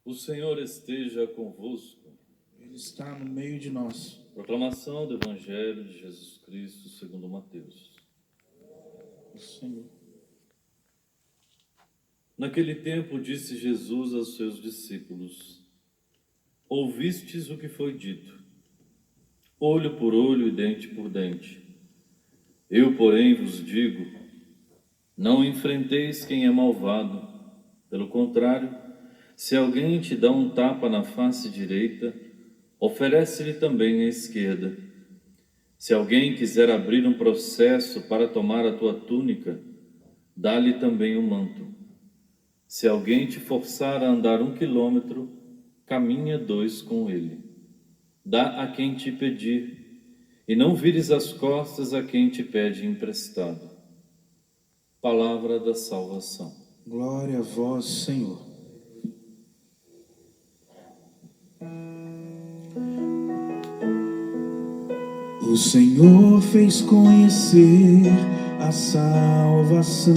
O Senhor esteja convosco. Ele está no meio de nós. Proclamação do Evangelho de Jesus Cristo segundo Mateus. O Senhor. Naquele tempo disse Jesus aos seus discípulos: Ouvistes o que foi dito, olho por olho e dente por dente. Eu, porém, vos digo, não enfrenteis quem é malvado. Pelo contrário, se alguém te dá um tapa na face direita, oferece-lhe também a esquerda. Se alguém quiser abrir um processo para tomar a tua túnica, dá-lhe também o manto. Se alguém te forçar a andar 1 quilômetro, caminha 2 com ele. Dá a quem te pedir, e não vires as costas a quem te pede emprestado. Palavra da salvação. Glória a vós, Senhor. O Senhor fez conhecer a salvação.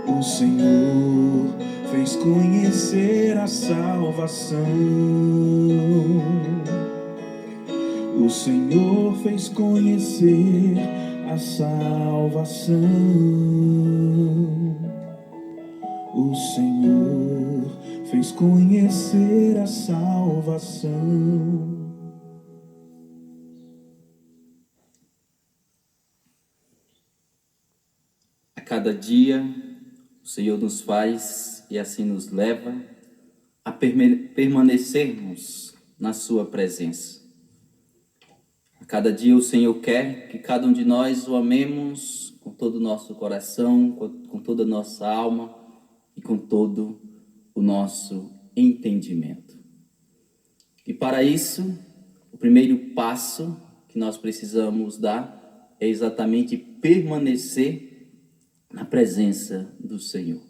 O Senhor fez conhecer a salvação. O Senhor fez conhecer a salvação. O Senhor fez conhecer a salvação. A cada dia, o Senhor nos faz e assim nos leva a permanecermos na sua presença. A cada dia o Senhor quer que cada um de nós o amemos com todo o nosso coração, com toda a nossa alma e com todo o nosso entendimento. E para isso, o primeiro passo que nós precisamos dar é exatamente permanecer na presença do Senhor.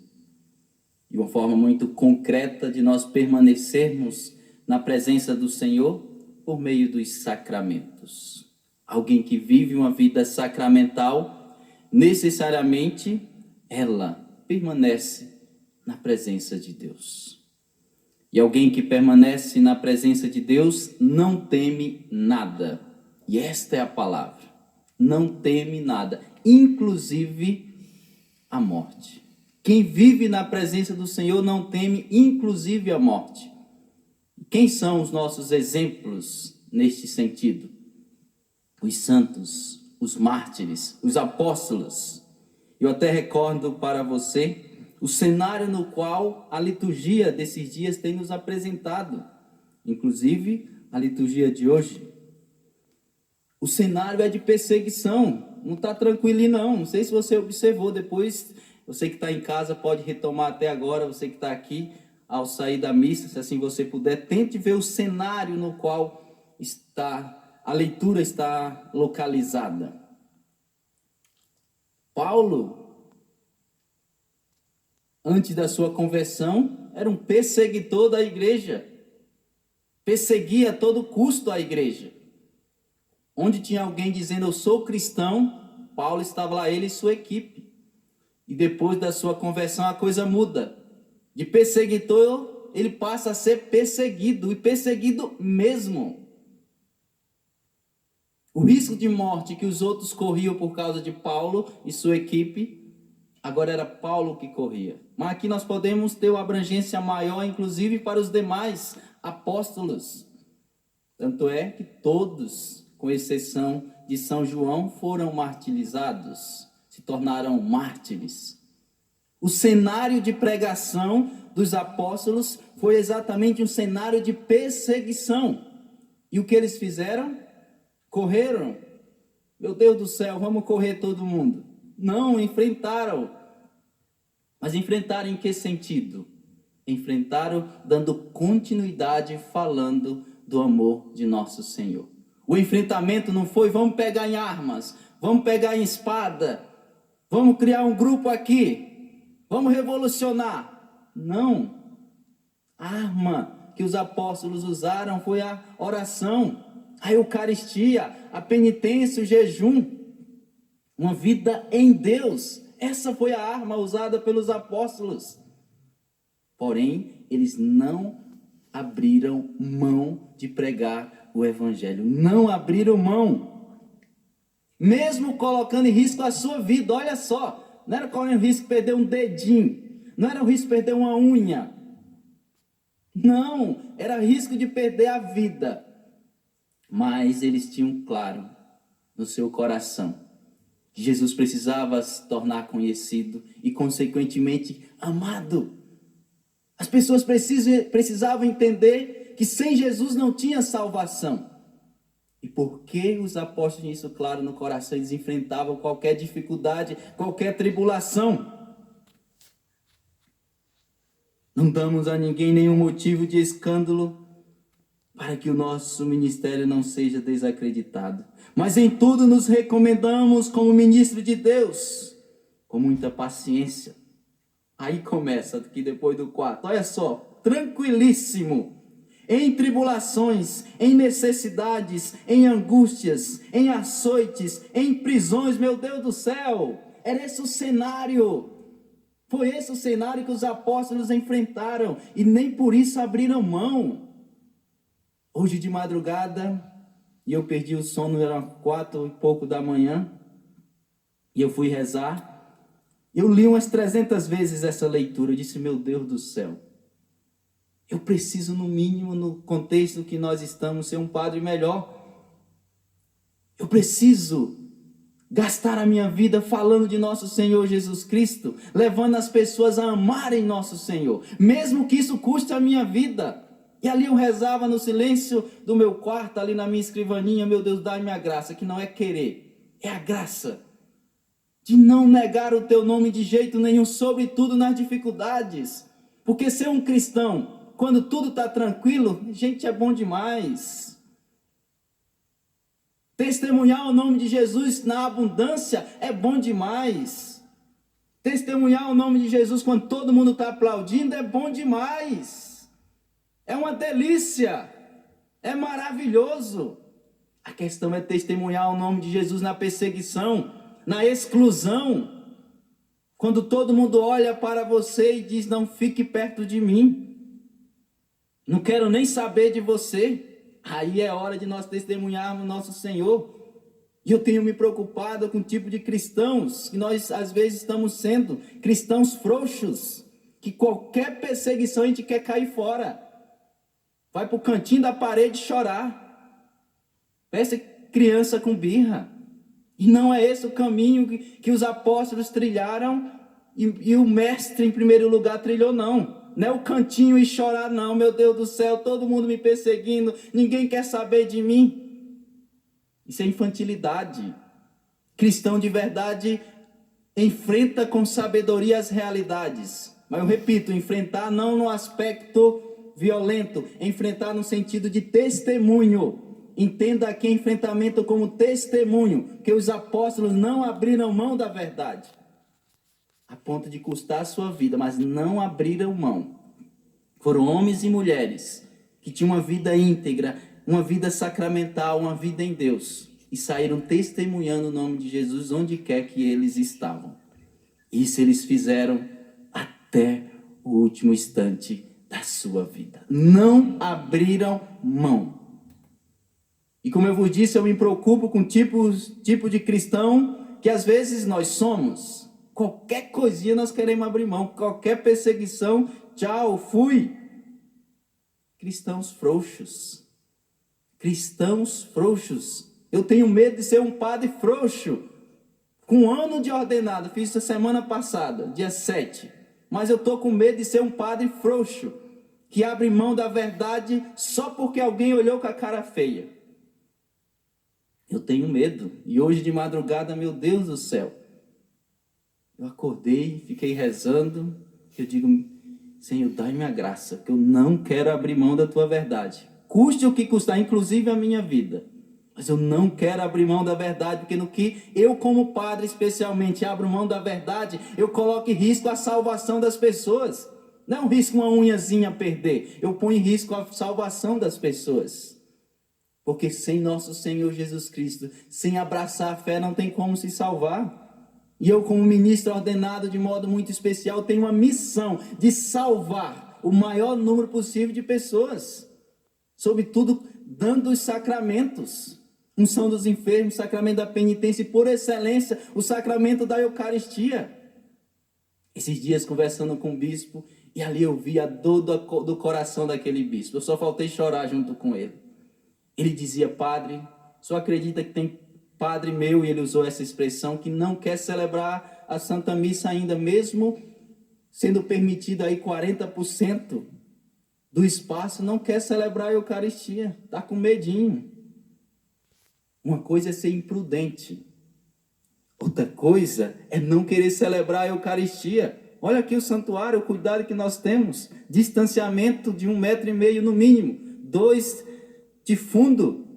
De uma forma muito concreta de nós permanecermos na presença do Senhor por meio dos sacramentos. Alguém que vive uma vida sacramental, necessariamente ela permanece na presença de Deus. E alguém que permanece na presença de Deus não teme nada. E esta é a palavra. Não teme nada, inclusive a morte. Quem vive na presença do Senhor não teme, inclusive a morte. Quem são os nossos exemplos neste sentido? Os santos, os mártires, os apóstolos. Eu até recordo para você o cenário no qual a liturgia desses dias tem nos apresentado, inclusive a liturgia de hoje. O cenário é de perseguição, não está tranquilo não. Não sei se você observou depois, você que está em casa pode retomar até agora, você que está aqui, ao sair da missa, se assim você puder, tente ver o cenário no qual a leitura está localizada. Paulo, antes da sua conversão, era um perseguidor da igreja. Perseguia a todo custo a igreja. Onde tinha alguém dizendo, eu sou cristão, Paulo estava lá, ele e sua equipe. E depois da sua conversão, a coisa muda. De perseguidor, ele passa a ser perseguido, e perseguido mesmo. O risco de morte que os outros corriam por causa de Paulo e sua equipe, agora era Paulo que corria. Mas aqui nós podemos ter uma abrangência maior, inclusive para os demais apóstolos. Tanto é que todos, com exceção de São João, foram martirizados, se tornaram mártires. O cenário de pregação dos apóstolos foi exatamente um cenário de perseguição. E o que eles fizeram? Correram. Meu Deus do céu, vamos correr todo mundo. Não, enfrentaram. Mas enfrentaram em que sentido? Enfrentaram dando continuidade, falando do amor de nosso Senhor. O enfrentamento não foi, vamos pegar em armas, vamos pegar em espada, vamos criar um grupo aqui, vamos revolucionar. Não. A arma que os apóstolos usaram foi a oração, a Eucaristia, a penitência, o jejum, uma vida em Deus. Essa foi a arma usada pelos apóstolos. Porém, eles não abriram mão de pregar o evangelho. Não abriram mão. Mesmo colocando em risco a sua vida. Olha só, não era correndo risco de perder um dedinho. Não era o risco de perder uma unha. Não, era risco de perder a vida. Mas eles tinham claro no seu coração que Jesus precisava se tornar conhecido e, consequentemente, amado. As pessoas precisavam entender que sem Jesus não tinha salvação. E porque os apóstolos tinham isso claro no coração, eles enfrentavam qualquer dificuldade, qualquer tribulação. Não damos a ninguém nenhum motivo de escândalo para que o nosso ministério não seja desacreditado. Mas em tudo nos recomendamos como ministro de Deus, com muita paciência. Aí começa aqui depois do 4, olha só, tranquilíssimo. Em tribulações, em necessidades, em angústias, em açoites, em prisões, meu Deus do céu. Era esse o cenário. Foi esse o cenário que os apóstolos enfrentaram e nem por isso abriram mão. Hoje de madrugada, e eu perdi o sono, eram 4 e pouco da manhã, e eu fui rezar. Eu li umas 300 vezes essa leitura, eu disse, meu Deus do céu, eu preciso no mínimo, no contexto que nós estamos, ser um padre melhor. Eu preciso gastar a minha vida falando de nosso Senhor Jesus Cristo, levando as pessoas a amarem nosso Senhor, mesmo que isso custe a minha vida. E ali eu rezava no silêncio do meu quarto, ali na minha escrivaninha, meu Deus, dá-me a graça, que não é querer, é a graça de não negar o teu nome de jeito nenhum, sobretudo nas dificuldades. Porque ser um cristão, quando tudo está tranquilo, gente, é bom demais. Testemunhar o nome de Jesus na abundância é bom demais. Testemunhar o nome de Jesus quando todo mundo está aplaudindo é bom demais. É uma delícia, é maravilhoso. A questão é testemunhar o nome de Jesus na perseguição, na exclusão. Quando todo mundo olha para você e diz, não fique perto de mim. Não quero nem saber de você. Aí é hora de nós testemunharmos nosso Senhor. E eu tenho me preocupado com o tipo de cristãos que nós às vezes estamos sendo, cristãos frouxos, que qualquer perseguição a gente quer cair fora. Vai para o cantinho da parede chorar. Parece criança com birra. E não é esse o caminho que os apóstolos trilharam e o mestre em primeiro lugar trilhou, não. Não é o cantinho e chorar, não. Meu Deus do céu, todo mundo me perseguindo, ninguém quer saber de mim. Isso é infantilidade. Cristão de verdade enfrenta com sabedoria as realidades. Mas eu repito, enfrentar não no aspecto violento, enfrentar no sentido de testemunho. Entenda aqui enfrentamento como testemunho, que os apóstolos não abriram mão da verdade, a ponto de custar a sua vida, mas não abriram mão. Foram homens e mulheres que tinham uma vida íntegra, uma vida sacramental, uma vida em Deus, e saíram testemunhando o nome de Jesus onde quer que eles estavam. Isso eles fizeram até o último instante da sua vida. Não abriram mão. E como eu vos disse, eu me preocupo com tipo de cristão que às vezes nós somos. Qualquer coisinha nós queremos abrir mão. Qualquer perseguição, tchau, fui. Cristãos frouxos. Cristãos frouxos. Eu tenho medo de ser um padre frouxo. Com 1 ano de ordenado, fiz isso semana passada, dia 7. Mas eu estou com medo de ser um padre frouxo, que abre mão da verdade só porque alguém olhou com a cara feia. Eu tenho medo. E hoje de madrugada, meu Deus do céu, eu acordei, fiquei rezando. Eu digo, Senhor, dai-me a graça, que eu não quero abrir mão da tua verdade. Custe o que custar, inclusive a minha vida. Mas eu não quero abrir mão da verdade, porque no que eu como padre especialmente abro mão da verdade, eu coloco em risco a salvação das pessoas. Não risco uma unhazinha perder, eu ponho em risco a salvação das pessoas. Porque sem nosso Senhor Jesus Cristo, sem abraçar a fé, não tem como se salvar. E eu, como ministro ordenado de modo muito especial, tenho uma missão de salvar o maior número possível de pessoas, sobretudo dando os sacramentos, unção dos enfermos, sacramento da penitência e, por excelência, o sacramento da Eucaristia. Esses dias conversando com o bispo, e ali eu vi a dor do coração daquele bispo. Eu só faltei chorar junto com ele. Ele dizia: padre, só acredita que tem padre meu, e ele usou essa expressão, que não quer celebrar a Santa Missa ainda, mesmo sendo permitido aí 40% do espaço, não quer celebrar a Eucaristia, está com medinho. Uma coisa é ser imprudente, outra coisa é não querer celebrar a Eucaristia. Olha aqui o santuário, o cuidado que nós temos, distanciamento de 1,5 metro no mínimo, 2 de fundo.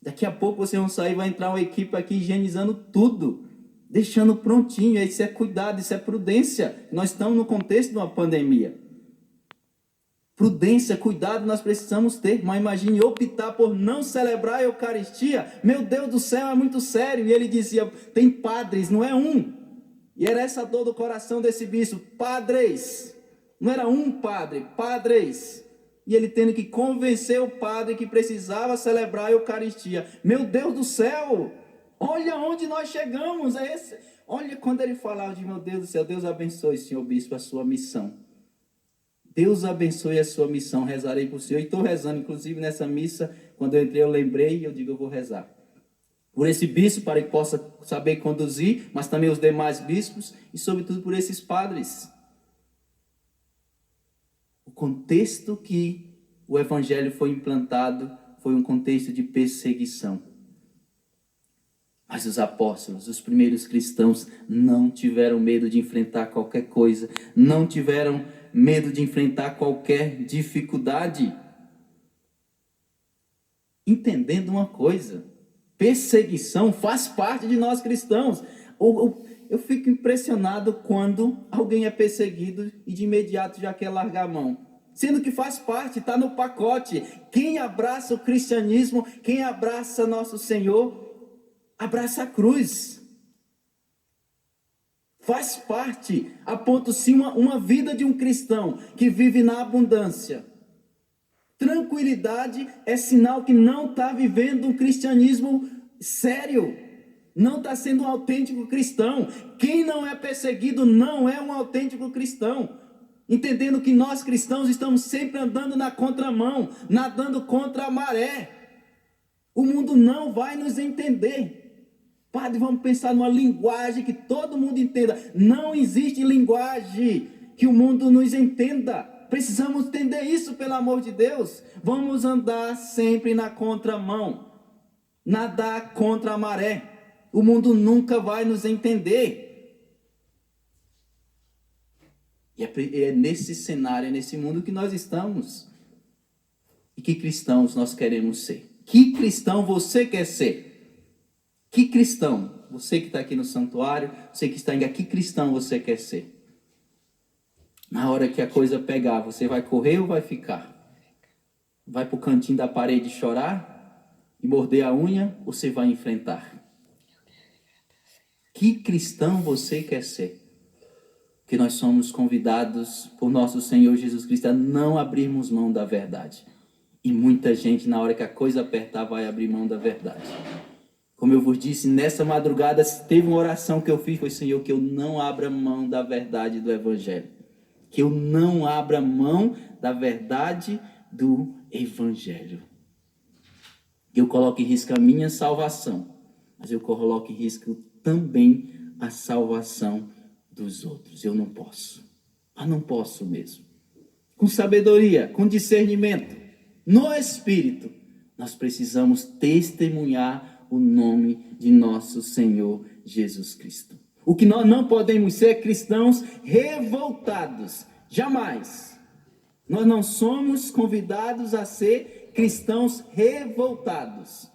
Daqui a pouco vocês vão sair, vai entrar uma equipe aqui higienizando tudo, deixando prontinho. Isso é cuidado, isso é prudência. Nós estamos no contexto de uma pandemia. Prudência, cuidado nós precisamos ter. Mas imagine optar por não celebrar a Eucaristia. Meu Deus do céu, é muito sério. E ele dizia: tem padres, não é um. E era essa dor do coração desse bispo: padres. Não era um padre, padres. E ele tendo que convencer o padre que precisava celebrar a Eucaristia. Meu Deus do céu, olha onde nós chegamos. Olha quando ele falava de: meu Deus do céu, Deus abençoe, senhor bispo, a sua missão. Deus abençoe a sua missão, rezarei por senhor. E estou rezando, inclusive nessa missa, quando eu entrei eu lembrei e eu digo: eu vou rezar por esse bispo, para que possa saber conduzir, mas também os demais bispos e sobretudo por esses padres. O contexto que o evangelho foi implantado foi um contexto de perseguição. Mas os apóstolos, os primeiros cristãos, não tiveram medo de enfrentar qualquer coisa, não tiveram medo de enfrentar qualquer dificuldade. Entendendo uma coisa: perseguição faz parte de nós cristãos. Eu fico impressionado quando alguém é perseguido e de imediato já quer largar a mão. Sendo que faz parte, está no pacote. Quem abraça o cristianismo, quem abraça nosso Senhor, abraça a cruz. Faz parte, a ponto sim, uma vida de um cristão que vive na abundância. Tranquilidade é sinal que não está vivendo um cristianismo sério. Não está sendo um autêntico cristão. Quem não é perseguido não é um autêntico cristão. Entendendo que nós cristãos estamos sempre andando na contramão, nadando contra a maré. O mundo não vai nos entender. Padre, vamos pensar numa linguagem que todo mundo entenda. Não existe linguagem que o mundo nos entenda. Precisamos entender isso, pelo amor de Deus. Vamos andar sempre na contramão, nadar contra a maré. O mundo nunca vai nos entender. E é nesse cenário, é nesse mundo que nós estamos. E que cristãos nós queremos ser? Que cristão você quer ser? Que cristão? Você que está aqui no santuário, você que está aqui, que cristão você quer ser? Na hora que a coisa pegar, você vai correr ou vai ficar? Vai para o cantinho da parede chorar e morder a unha, ou você vai enfrentar? Que cristão você quer ser? Que nós somos convidados por nosso Senhor Jesus Cristo a não abrirmos mão da verdade. E muita gente, na hora que a coisa apertar, vai abrir mão da verdade. Como eu vos disse, nessa madrugada teve uma oração que eu fiz, foi: Senhor, que eu não abra mão da verdade do Evangelho. Que eu não abra mão da verdade do Evangelho. Eu coloco em risco a minha salvação, mas eu coloco em risco também a salvação dos outros. Eu não posso. Eu não posso mesmo. Com sabedoria, com discernimento, no Espírito, nós precisamos testemunhar o nome de nosso Senhor Jesus Cristo. O que nós não podemos ser cristãos revoltados. Jamais. Nós não somos convidados a ser cristãos revoltados.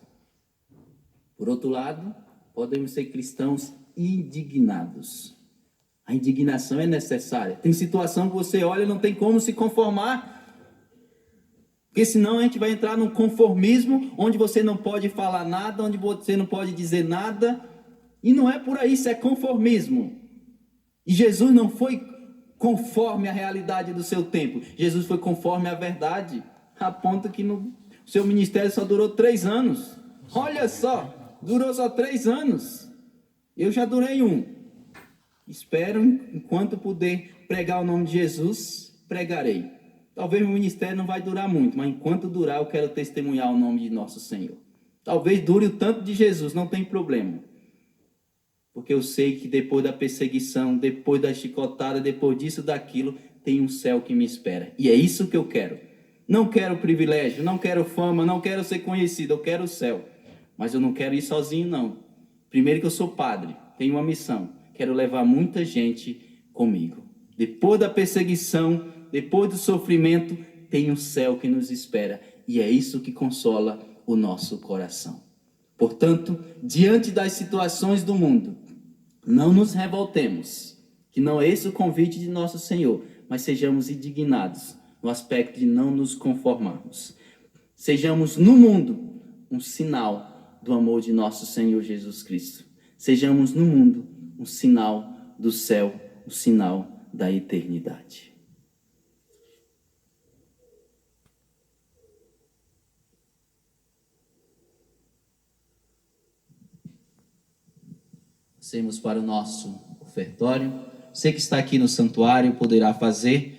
Por outro lado, podemos ser cristãos indignados. A indignação é necessária. Tem situação que você olha e não tem como se conformar. Porque senão a gente vai entrar num conformismo onde você não pode falar nada, onde você não pode dizer nada. E não é por aí, isso é conformismo. E Jesus não foi conforme a realidade do seu tempo. Jesus foi conforme a verdade, a ponto que no seu ministério só durou 3 anos. Olha só, durou só 3 anos. Eu já durei 1. Espero, enquanto puder pregar o nome de Jesus, pregarei. Talvez meu ministério não vai durar muito, mas enquanto durar eu quero testemunhar o nome de nosso Senhor. Talvez dure o tanto de Jesus, não tem problema. Porque eu sei que depois da perseguição, depois da chicotada, depois disso, daquilo, tem um céu que me espera. E é isso que eu quero. Não quero privilégio, não quero fama, não quero ser conhecido, eu quero o céu. Mas eu não quero ir sozinho, não. Primeiro que eu sou padre, tenho uma missão. Quero levar muita gente comigo. Depois da perseguição, depois do sofrimento, tem um céu que nos espera. E é isso que consola o nosso coração. Portanto, diante das situações do mundo, não nos revoltemos, que não é esse o convite de nosso Senhor, mas sejamos indignados no aspecto de não nos conformarmos. Sejamos no mundo um sinal do amor de nosso Senhor Jesus Cristo. Sejamos no mundo um sinal do céu, um sinal da eternidade. Passemos para o nosso ofertório. Você que está aqui no santuário poderá fazer